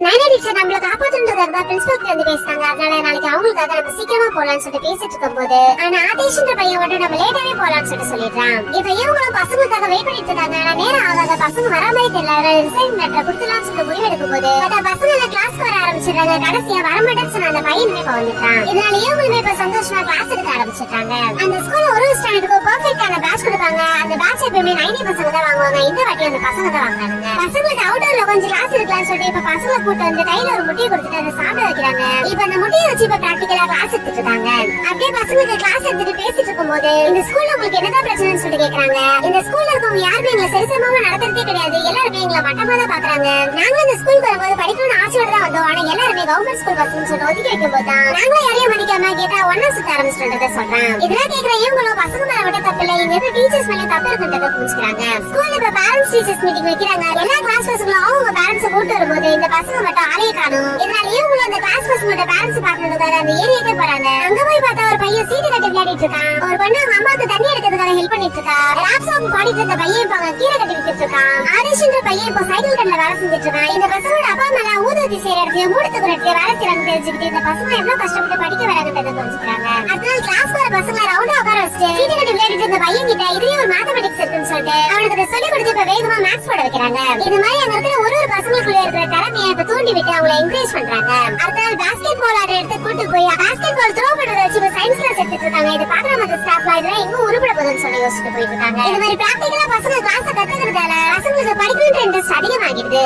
நைனா teacher நம்மள காப்பாத்துறதுக்காக principal வந்து பேசுறாங்க. அதனால நாளைக்கு அவங்களுக்காக நம்ம சீக்கிரமா போலாம்னு சொல்லிட்டு பேசிட்டு இருக்கும்போது ஆதேஷ்ன்ற பையன் வந்து நம்ம லேட்டாவே போலாம்னு சொல்லிடுறான். இப்ப இவங்களும் பசங்களுக்காக வெயிட் பண்ணிட்டு இருக்காங்க. ஆனா நேரம் ஆகாத பசங்க வர மாதிரி தெரியல. ரிசைன் லெட்டர் கொடுத்துலாம்னு சொல்லிட்டு முடிவு எடுக்கும் போது பசங்க எல்லாம் கிளாஸ்க்கு வர ஆரம்பிச்சிடுறாங்க. கடைசியா வரமாட்டேன்னு சொன்ன அந்த பையனுமே இப்ப வந்துட்டான். இதனால இவங்களுமே இப்ப சந்தோஷமா கிளாஸ் எடுக்க ஆரம்பிச்சிட்டாங்க. அந்த ஸ்கூல்ல ஒரு ஸ்டாண்டர்டுக்கு பெர்ஃபெக்ட்டான பேட்ச் கொடுப்பாங்க. அந்த பேட்ச் எப்பவுமே 90 பசங்க தான் வாங்குவாங்க. இந்த வாட்டி அந்த பசங்க தான் வாங்குறாங்க. பசங்களுக்கு அவுட்டோர்ல கொஞ்சம் கிளாஸ் எடுக்கலாம்னு சொல்லிட்டு இப்ப பசங்க கூட்டு வந்து கையில ஒரு முட்டையை கொடுத்துட்டு அதை சாப்பிட வைக்கிறாங்க. இப்ப அந்த முட்டையை வச்சு இப்ப பிராக்டிகலா கிளாஸ் எடுத்துட்டு இருக்காங்க. அப்படியே பசங்களுக்கு கிளாஸ் எடுத்துட்டு பேசிட்டு இருக்கும்போது இந்த ஸ்கூல்ல உங்களுக்கு என்னதான் பிரச்சனைன்னு சொல்லி கேக்குறாங்க. இந்த ஸ்கூல்ல இருக்கவங்க யாருமே எங்களை சரிசமமா நடத்துறதே கிடையாது. எல்லாருமே எங்களை மட்டமா தான் பாக்குறாங்க. நாங்க இந்த ஸ்கூலுக்கு வரும்போது படிக்கணும்னு ஆசையோட தான் வந்தோம். ஆனா எல்லாருமே கவர்மெண்ட் ஸ்கூல் பசங்க சொல்லி ஒதுக்கி வைக்கும் போது தான் நாங்களும் யாரையும் மதிக்காம கேட்டா ஒன்னா சுத்த ஆரம்பிச்சுட்டு சொல்றேன். இதெல்லாம் கேக்குற இவங்களும் பசங்க மேல விட தப்பு இல்ல, இங்க இருக்க டீச்சர்ஸ் மேல தப்பு இருக்குன்றத புரிஞ்சுக்கிறாங்க. ஸ்கூல்ல இப்ப பேரண்ட்ஸ் டீச்சர்ஸ் மீட்டிங் வைக்கிறாங்க. எல்லா கிளாஸ் பசங்களும் அவங்க பேரண்ட்ஸ் கூட்டு வரும்போது இந்த பசங்க மட்டும் ஆளையே காணும். இதனால இவங்களும் அந்த கிளாஸ் பசங்களோட பேரண்ட்ஸ் பாக்குறதுக்காக அந்த ஏரியாக்கே போறாங்க. அங்க போய் பார்த்தா ஒரு பையன் சீட்டு கட்டி விளையாடிட்டு இருக்கான். ஒரு பொண்ணு அவங்க அம்மாவுக்கு தண்ணி எடுக்கிறதுக்காக ஹெல்ப் பண்ணிட்டு இருக்கா. ராப் சாங் பாடிட்டு இருந்த பையன் இப்ப கீரை கட்டி விட்டுட்டு இருக்கான். ஆதேஷ்ன்ற பையன் இப்ப சைக்கிள் கடையில வேலை செஞ்சுட்டு இருக்கான். இந்த பசங்களோட அப்பா அம்மா ஊதுவத்தி செய்யற இடத்துல மூடத்துக்கு இடத்துல வேலை செய்யறாங்க தெரிஞ்சுக்கிட்டு இந்த பசங்க எவ்வளவு கஷ்டப்பட்டு படிக்க வராங்கன்றத புரிஞ்சுக்கிறாங்க. அதனால கிளாஸ் வர பசங்க ரவுண்டா உட்கார வச்சுட்டு சீட்டு கட்டி விளையாடிட்டு இருந்த பையன் கிட்ட இதுலயும் ஒரு மேத்தமெட்டிக்ஸ் இருக்குன்னு சொல்லிட்டு அவனுக்கு அதை சொல்லி கொடுத்து இப்ப வேகமா மேத்ஸ் போட வைக்கிறாங்க. இது மாதிரி அங்க இருக்கிற ஒரு பசங்களுக்குள்ள இருக்கிற திறமையை இப்ப தூண்டி விட்டு அவங்களை என்கரேஜ் பண்றாங்க. அடுத்த நாள் பாஸ்கெட் பால் ஆடுற இடத்துக்கு கூட்டு போய் பாஸ்கெட் பால் த்ரோ பண்றத வச்சு இப்ப சயின்ஸ் கிளாஸ் எடுத்துட்டு இருக்காங்க. இது பாக்குற மத்த ஸ்டாஃப் இதெல்லாம் எங்க உருப்பட போகுதுன்னு சொல்லி யோசிச்சுட்டு போயிட்டு இருக்காங்க. இது மாதிரி பிராக்டிகலா பசங்க கிளாஸ் கத்துக்கிறதால பசங்களுக்கு படிக்கணுன்ற இன்ட்ரெஸ்ட் அதிகமாகிடுது.